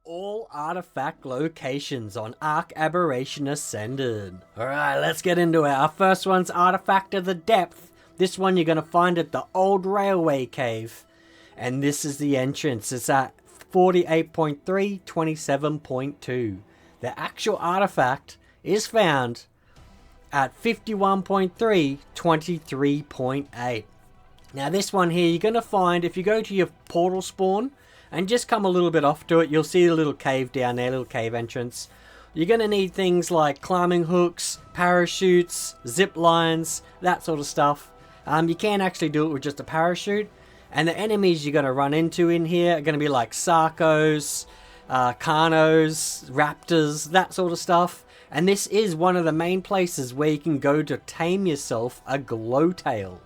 all artifact locations on Arc Aberration Ascended. Alright, let's get into it. Our first one's Artifact of the Depth. This one you're going to find at the Old Railway Cave. And this is the entrance. It's at 48.3, 27.2. The actual artifact is found at 51.3, 23.8. Now this one here you're going to find if you go to your portal spawn and just come a little bit off to it, you'll see a little cave down there, little cave entrance. You're going to need things like climbing hooks, parachutes, zip lines, that sort of stuff. You can actually do it with just a parachute. And the enemies you're going to run into in here are going to be like Sarcos, Carnos, Raptors, that sort of stuff. And this is one of the main places where you can go to tame yourself a glowtail.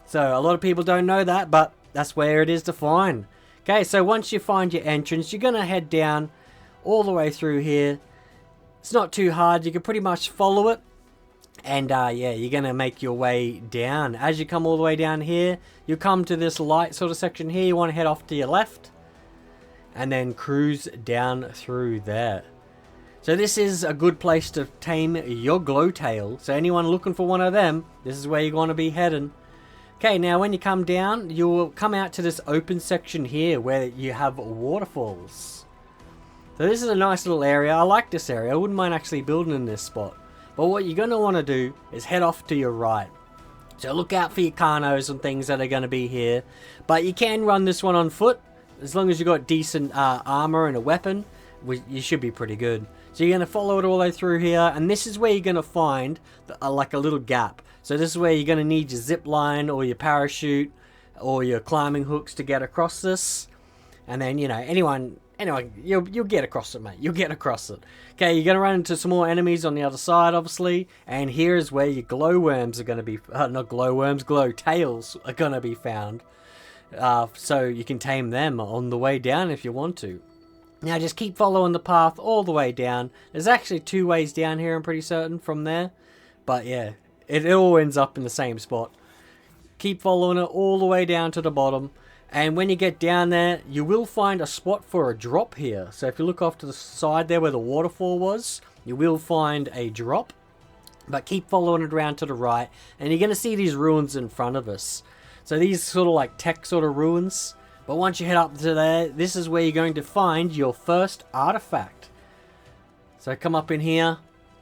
So a lot of people don't know that, but that's where it is to find. Okay, so once you find your entrance, you're going to head down all the way through here. It's not too hard. You can pretty much follow it. And yeah, you're going to make your way down. As you come all the way down here, you come to this light sort of section here. You want to head off to your left. And then cruise down through there. So this is a good place to tame your glowtail. So anyone looking for one of them, this is where you're going to be heading. Okay, now when you come down, you'll come out to this open section here where you have waterfalls. So this is a nice little area. I like this area. I wouldn't mind actually building in this spot. But what you're going to want to do is head off to your right. So look out for your Carnos and things that are going to be here. But you can run this one on foot. As long as you've got decent armor and a weapon, you should be pretty good. So you're going to follow it all the way through here. And this is where you're going to find like a little gap. So this is where you're going to need your zip line or your parachute or your climbing hooks to get across this. And then, you know, anyone, you'll get across it, mate. You'll get across it. Okay, you're going to run into some more enemies on the other side, obviously. And here is where your glowworms are going to be, not glowworms, glowtails are going to be found. So you can tame them on the way down if you want to. Now just keep following the path all the way down. There's actually 2 ways down here, I'm pretty certain, from there. But yeah. It all ends up in the same spot. Keep following it all the way down to the bottom. And when you get down there, you will find a spot for a drop here. So if you look off to the side there where the waterfall was, you will find a drop. But keep following it around to the right. And you're going to see these ruins in front of us. So these sort of like tech sort of ruins. But once you head up to there, this is where you're going to find your first artifact. So come up in here.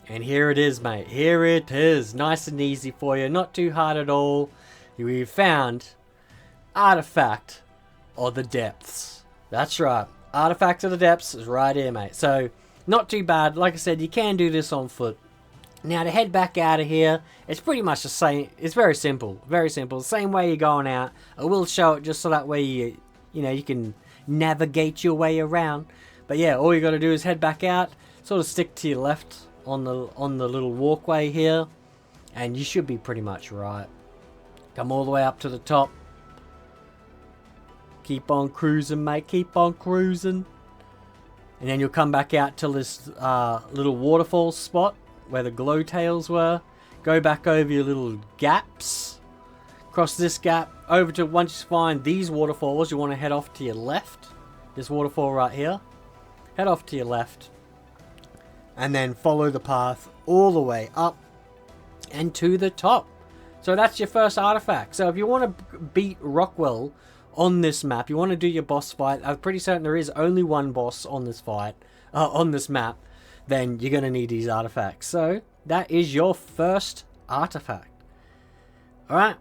And here it is, mate. Here it is. Nice and easy for you. Not too hard at all. We've found Artifact of the Depths. That's right. Artifact of the Depths is right here, mate. So, not too bad. Like I said, you can do this on foot. Now, to head back out of here, it's pretty much the same. It's very simple. Very simple. The same way you're going out. I will show it just so that way you can navigate your way around. But yeah, all you got to do is head back out. Sort of stick to your left on the little walkway here, and you should be pretty much right. Come all the way up to the top. Keep on cruising, mate. Keep on cruising. And then you'll come back out to this little waterfall spot where the glowtails were. Go back over your little gaps. Cross this gap over to, once you find these waterfalls, you want to head off to your left. This waterfall right here. Head off to your left. And then follow the path all the way up and to the top. So that's your first artifact. So if you want to beat Rockwell on this map, you want to do your boss fight, I'm pretty certain there is only one boss on this fight, on this map, then you're going to need these artifacts. So that is your first artifact. Alright.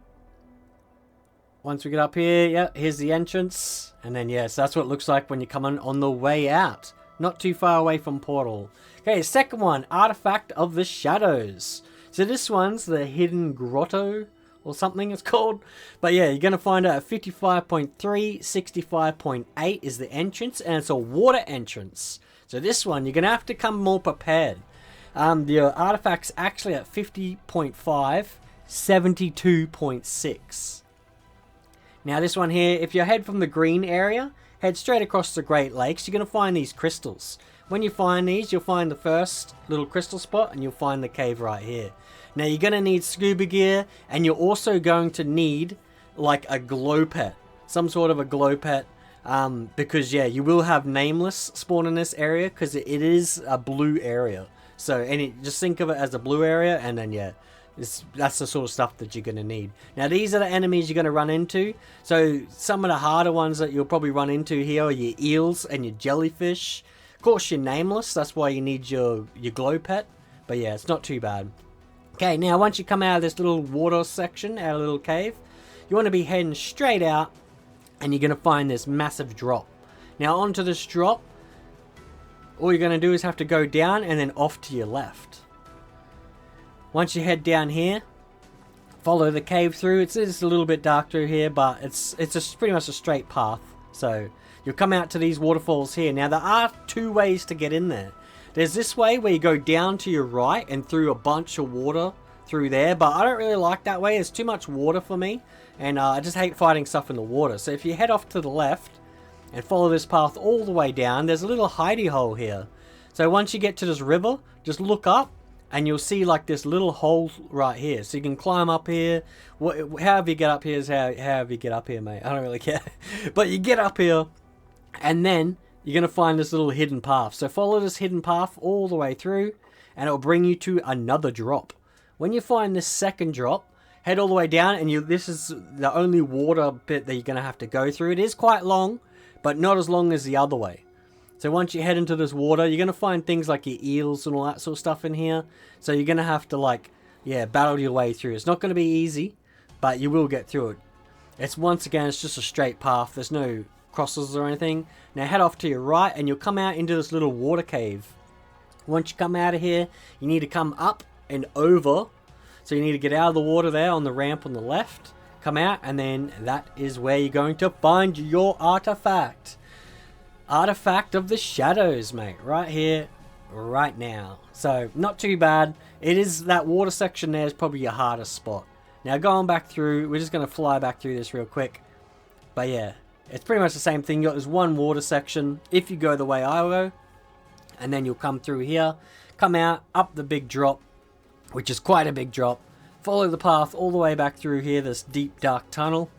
Once we get up here, yeah, here's the entrance. And then yes, that's what it looks like when you're coming on the way out. Not too far away from Portal. Okay, second one, Artifact of the Shadows. So this one's the Hidden Grotto, or something it's called. But yeah, you're going to find out at 55.3, 65.8 is the entrance, and it's a water entrance. So this one, you're going to have to come more prepared. The artifact's actually at 50.5, 72.6. Now this one here, if you head from the green area, head straight across the Great Lakes, you're going to find these crystals. When you find these, you'll find the first little crystal spot and you'll find the cave right here. Now you're going to need scuba gear, and you're also going to need like a glow pet. Some sort of a glow pet. Because yeah, you will have nameless spawn in this area because it is a blue area. So just think of it as a blue area, and then yeah, that's the sort of stuff that you're going to need. Now these are the enemies you're going to run into. So some of the harder ones that you'll probably run into here are your eels and your jellyfish. Of course you're nameless, that's why you need your glow pet. But yeah, it's not too bad. Okay, now once you come out of this little water section, our little cave, you want to be heading straight out, and you're going to find this massive drop. Now onto this drop, all you're going to do is have to go down and then off to your left. Once you head down here, follow the cave through. It's a little bit dark through here, but it's just pretty much a straight path. So you'll come out to these waterfalls here. Now there are two ways to get in there. There's this way where you go down to your right and through a bunch of water through there, but I don't really like that way. It's too much water for me, and I just hate fighting stuff in the water. So if you head off to the left and follow this path all the way down, there's a little hidey hole here. So once you get to this river, just look up and you'll see like this little hole right here. So you can climb up here. However you get up here is however you get up here, mate. I don't really care. But you get up here, and then you're going to find this little hidden path. So follow this hidden path all the way through, and it'll bring you to another drop. When you find this second drop, head all the way down, and this is the only water bit that you're going to have to go through. It is quite long, but not as long as the other way. So once you head into this water, you're going to find things like your eels and all that sort of stuff in here. So you're going to have to, like, yeah, battle your way through. It's not going to be easy, but you will get through it. Once again, it's just a straight path. There's no crosses or anything. Now head off to your right, and you'll come out into this little water cave. Once you come out of here, you need to come up and over. So you need to get out of the water there on the ramp on the left. Come out, and then that is where you're going to find your artifact. Artifact of the shadows, mate. Right here, right now. So not too bad. It is that water section there is probably your hardest spot. Now going back through, we're just going to fly back through this real quick. But yeah, it's pretty much the same thing. You got this one water section if you go the way I go, and then you'll come through here, come out, up the big drop, which is quite a big drop. Follow the path all the way back through here, this deep dark tunnel.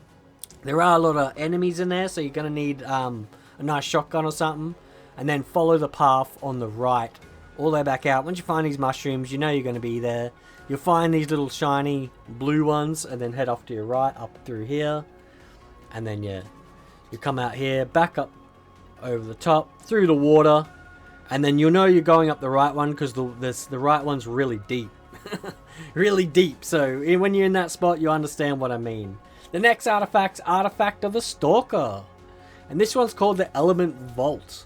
There are a lot of enemies in there, so you're going to need a nice shotgun or something. And then follow the path on the right all the way back out. Once you find these mushrooms, you know you're going to be there. You'll find these little shiny blue ones, and then head off to your right, up through here. And then yeah, you come out here, back up over the top, through the water, and then you'll know you're going up the right one because the right one's really deep. Really deep. So when you're in that spot, you understand what I mean. The next artifact of the Stalker. And this one's called the Elemental Vault.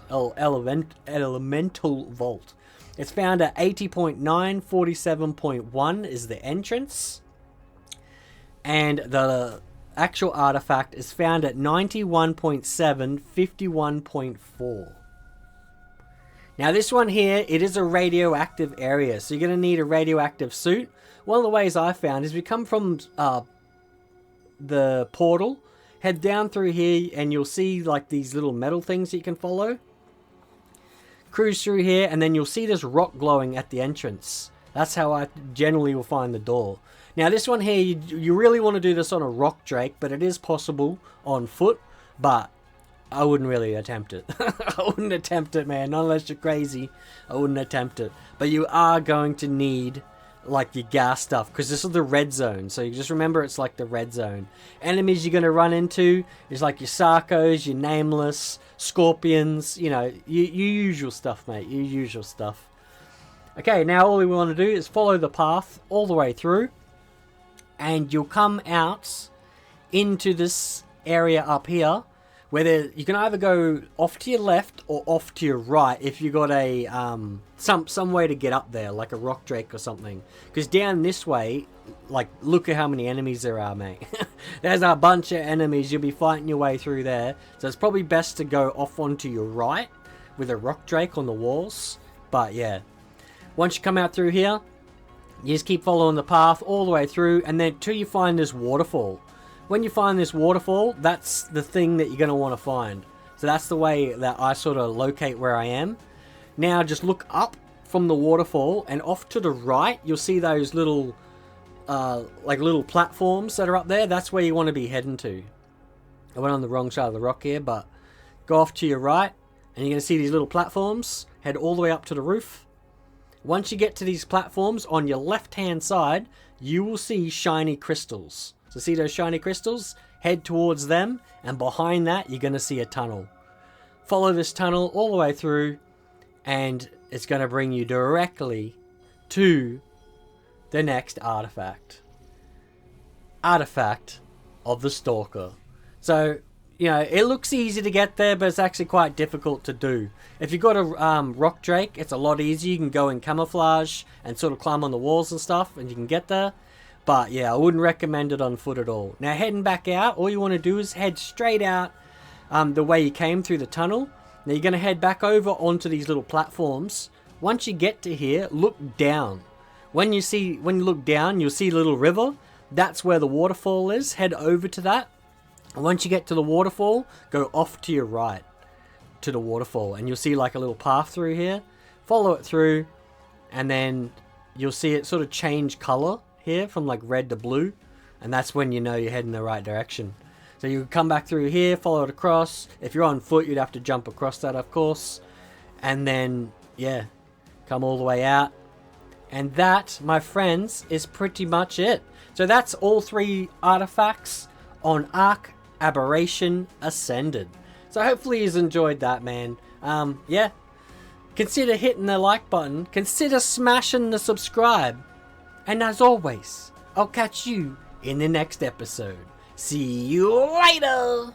It's found at 80.9, 47.1 is the entrance. And the actual artifact is found at 91.7, 51.4. Now this one here, it is a radioactive area, so you're going to need a radioactive suit. One of the ways I found is we come from the portal, head down through here, and you'll see like these little metal things that you can follow. Cruise through here, and then you'll see this rock glowing at the entrance. That's how I generally will find the door. Now this one here, you really want to do this on a rock drake, but it is possible on foot, but I wouldn't really attempt it. I wouldn't attempt it, man. Not unless you're crazy. I wouldn't attempt it. But you are going to need like your gas stuff, because this is the red zone. So you just remember it's like the red zone. Enemies you're going to run into is like your Sarcos, your Nameless, Scorpions. You know, your usual stuff, mate. Your usual stuff. Okay, now all we want to do is follow the path all the way through. And you'll come out into this area up here, where you can either go off to your left or off to your right if you got a some way to get up there, like a rock drake or something. Because down this way, like, look at how many enemies there are, mate. There's a bunch of enemies. You'll be fighting your way through there. So it's probably best to go off onto your right with a rock drake on the walls. But yeah, once you come out through here, you just keep following the path all the way through, and then till you find this waterfall. When you find this waterfall, that's the thing that you're going to want to find. So that's the way that I sort of locate where I am. Now just look up from the waterfall, and off to the right, you'll see those little like little platforms that are up there. That's where you want to be heading to. I went on the wrong side of the rock here, but go off to your right, and you're going to see these little platforms. Head all the way up to the roof. Once you get to these platforms, on your left-hand side, you will see shiny crystals. So see those shiny crystals? Head towards them, and behind that, you're going to see a tunnel. Follow this tunnel all the way through, and it's going to bring you directly to the next artifact. Artifact of the Stalker. So, you know, it looks easy to get there, but it's actually quite difficult to do. If you've got a rock drake, it's a lot easier. You can go in camouflage and sort of climb on the walls and stuff, and you can get there. But yeah, I wouldn't recommend it on foot at all. Now, heading back out, all you want to do is head straight out the way you came through the tunnel. Now, you're going to head back over onto these little platforms. Once you get to here, look down. When you look down, you'll see a little river. That's where the waterfall is. Head over to that. And once you get to the waterfall, go off to your right to the waterfall. And you'll see like a little path through here. Follow it through. And then you'll see it sort of change color here from like red to blue. And that's when you know you're heading the right direction. So you come back through here, follow it across. If you're on foot, you'd have to jump across that, of course. And then, yeah, come all the way out. And that, my friends, is pretty much it. So that's all 3 artifacts on Ark Aberration Ascended. So hopefully you've enjoyed that, man. Yeah. Consider hitting the like button. Consider smashing the subscribe. And as always, I'll catch you in the next episode. See you later!